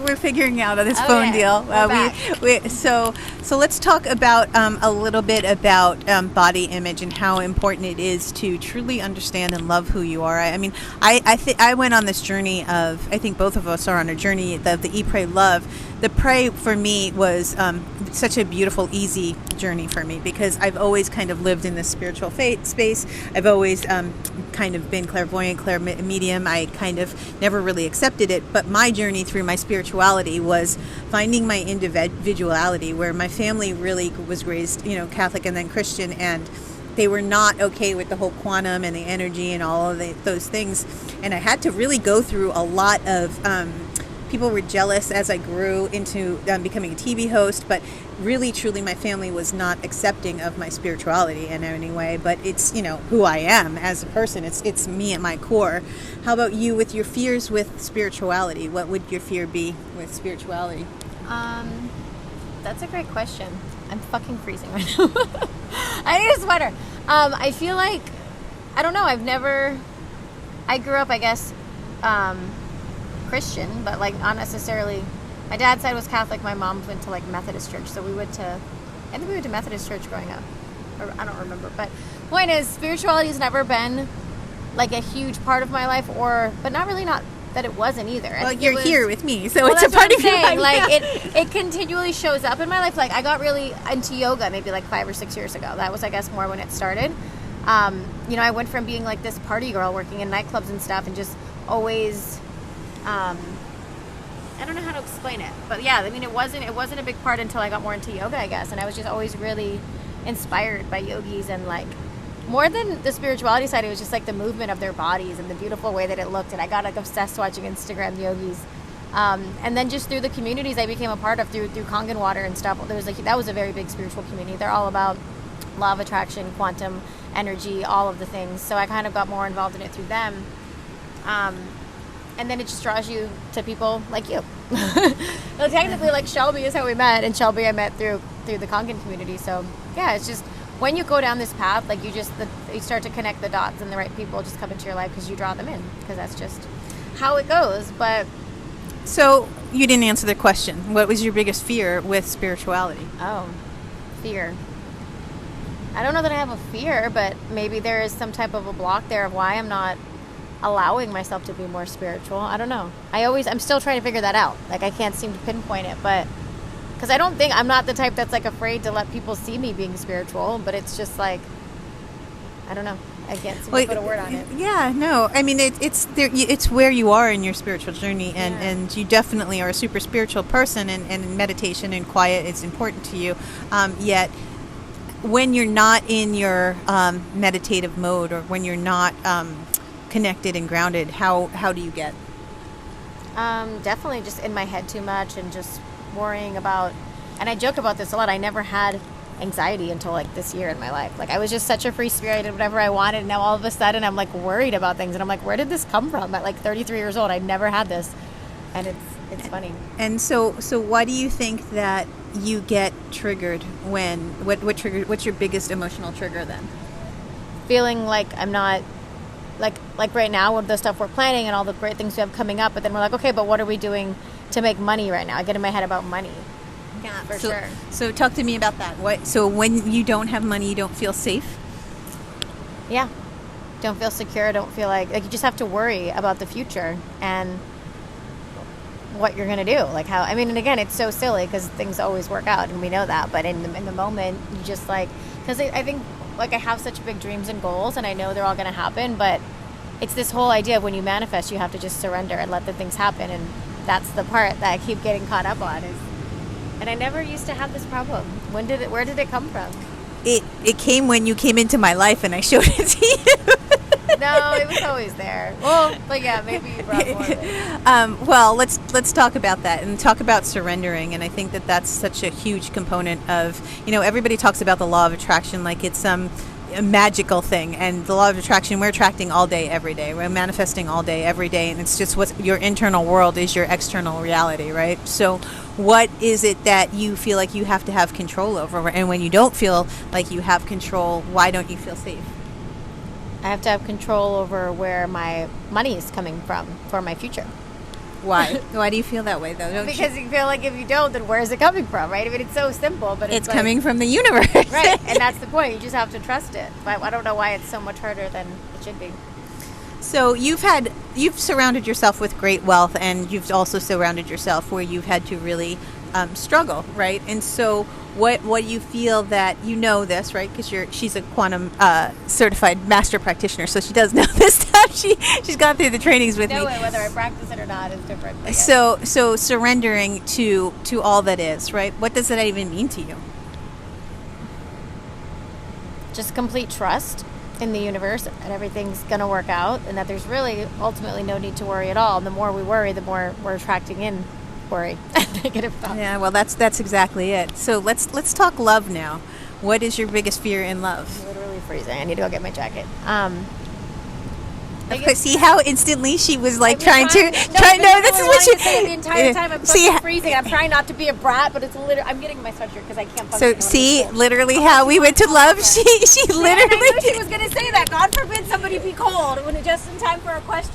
We're figuring out this Okay, phone deal. we're back. So let's talk about a little bit about body image and how important it is to truly understand and love who you are. I mean, I went on this journey of, I think both of us are on a journey of the Eat, Pray, Love. The pray for me was such a beautiful, easy journey for me because I've always kind of lived in this spiritual space. I've always kind of been clairvoyant, medium. I kind of never really accepted it, but my journey through my spirituality was finding my individuality, where my family really was raised, Catholic and then Christian, and they were not okay with the whole quantum and the energy and all of those things. And I had to really go through a lot of people were jealous as I grew into becoming a TV host, but really, truly, my family was not accepting of my spirituality in any way. But it's, who I am as a person. It's me at my core. How about you with your fears with spirituality? What would your fear be with spirituality? That's a great question. I'm fucking freezing right now. I need a sweater. I feel like, I don't know, I grew up, I guess, Christian, but like not necessarily. My dad's side was Catholic. My mom went to like Methodist church, so I think we went to Methodist church growing up. Or I don't remember, but point is, spirituality has never been like a huge part of my life, but not that it wasn't either. Well, you're here with me, so it's a part of your life. Like it continually shows up in my life. Like I got really into yoga maybe like 5 or 6 years ago. That was, I guess, more when it started. I went from being like this party girl working in nightclubs and stuff, and just always. I don't know how to explain it, but yeah, I mean, it wasn't a big part until I got more into yoga, I guess, and I was just always really inspired by yogis, and like more than the spirituality side, it was just like the movement of their bodies and the beautiful way that it looked, and I got like obsessed watching Instagram yogis, and then just through the communities I became a part of through Kangen water and stuff. There was that was a very big spiritual community. They're all about law of attraction, quantum energy, all of the things. So I kind of got more involved in it through them. And then it just draws you to people like you. Well, technically, like Shelby is how we met, and Shelby I met through the Kangen community. So yeah, it's just when you go down this path, like you start to connect the dots, and the right people just come into your life because you draw them in, because that's just how it goes. But so you didn't answer the question. What was your biggest fear with spirituality? Oh, fear. I don't know that I have a fear, but maybe there is some type of a block there of why I'm not allowing myself to be more spiritual. I don't know. I'm still trying to figure that out. Like I can't seem to pinpoint it, but because I'm not the type that's like afraid to let people see me being spiritual, but it's just like, I don't know. I can't seem to put a word on it. Yeah, no. I mean, it's where you are in your spiritual journey, and you definitely are a super spiritual person, and meditation and quiet is important to you. Yet, when you're not in your meditative mode, or when you're not connected and grounded, how do you get? Definitely just in my head too much, and just worrying about, and I joke about this a lot, I never had anxiety until like this year in my life. Like I was just such a free spirit, I did whatever I wanted, and now all of a sudden I'm like worried about things, and I'm like, where did this come from? At like 33 years old, I never had this, and it's funny. And so why do you think that you get triggered what's your biggest emotional trigger then? Feeling like I'm not like right now with the stuff we're planning and all the great things we have coming up, but then we're like, okay, but what are we doing to make money right now? I get in my head about money. Yeah, for sure. So talk to me about that. So when you don't have money, you don't feel safe? Yeah. Don't feel secure. Don't feel like you just have to worry about the future and what you're going to do. Like how, I mean, and again, it's so silly because things always work out and we know that, but in the moment, you just like, because I think like I have such big dreams and goals and I know they're all going to happen, but it's this whole idea of when you manifest, you have to just surrender and let the things happen. And that's the part that I keep getting caught up on and I never used to have this problem. Where did it come from? It came when you came into my life and I showed it to you. No, it was always there. Well, but yeah, maybe you brought more of it. Well, let's talk about that and talk about surrendering. And I think that that's such a huge component of, everybody talks about the law of attraction like it's a magical thing. And the law of attraction, we're attracting all day, every day. We're manifesting all day, every day. And it's just what your internal world is your external reality, right? So what is it that you feel like you have to have control over? And when you don't feel like you have control, why don't you feel safe? I have to have control over where my money is coming from for my future. Why? Why do you feel that way, though? Don't Because you feel like if you don't, then where is it coming from, right? I mean, it's so simple, but it's like, coming from the universe. right, and that's the point. You just have to trust it. But I don't know why it's so much harder than it should be. So you've surrounded yourself with great wealth, and you've also surrounded yourself where you've had to really struggle, right? And so what you feel that you know this, right? Because she's a quantum certified master practitioner, so she does know this stuff. She's gone through the trainings with me. Whether I practice it or not is different. Yeah. So surrendering to all that is, right? What does that even mean to you? Just complete trust in the universe and everything's going to work out, and that there's really ultimately no need to worry at all. And the more we worry, the more we're attracting in worry and negative thoughts. Yeah, well, that's exactly it. So let's talk love now. What is your biggest fear in love? I'm literally freezing. I need to go get my jacket. See how instantly she was like trying. No, this is what she say the entire time. I'm freezing. I'm trying not to be a brat, but it's literally. I'm getting my sweatshirt because I can't. So see, literally how we went to love. She literally. I knew she was going to say that. God forbid somebody be cold when just in time for a question.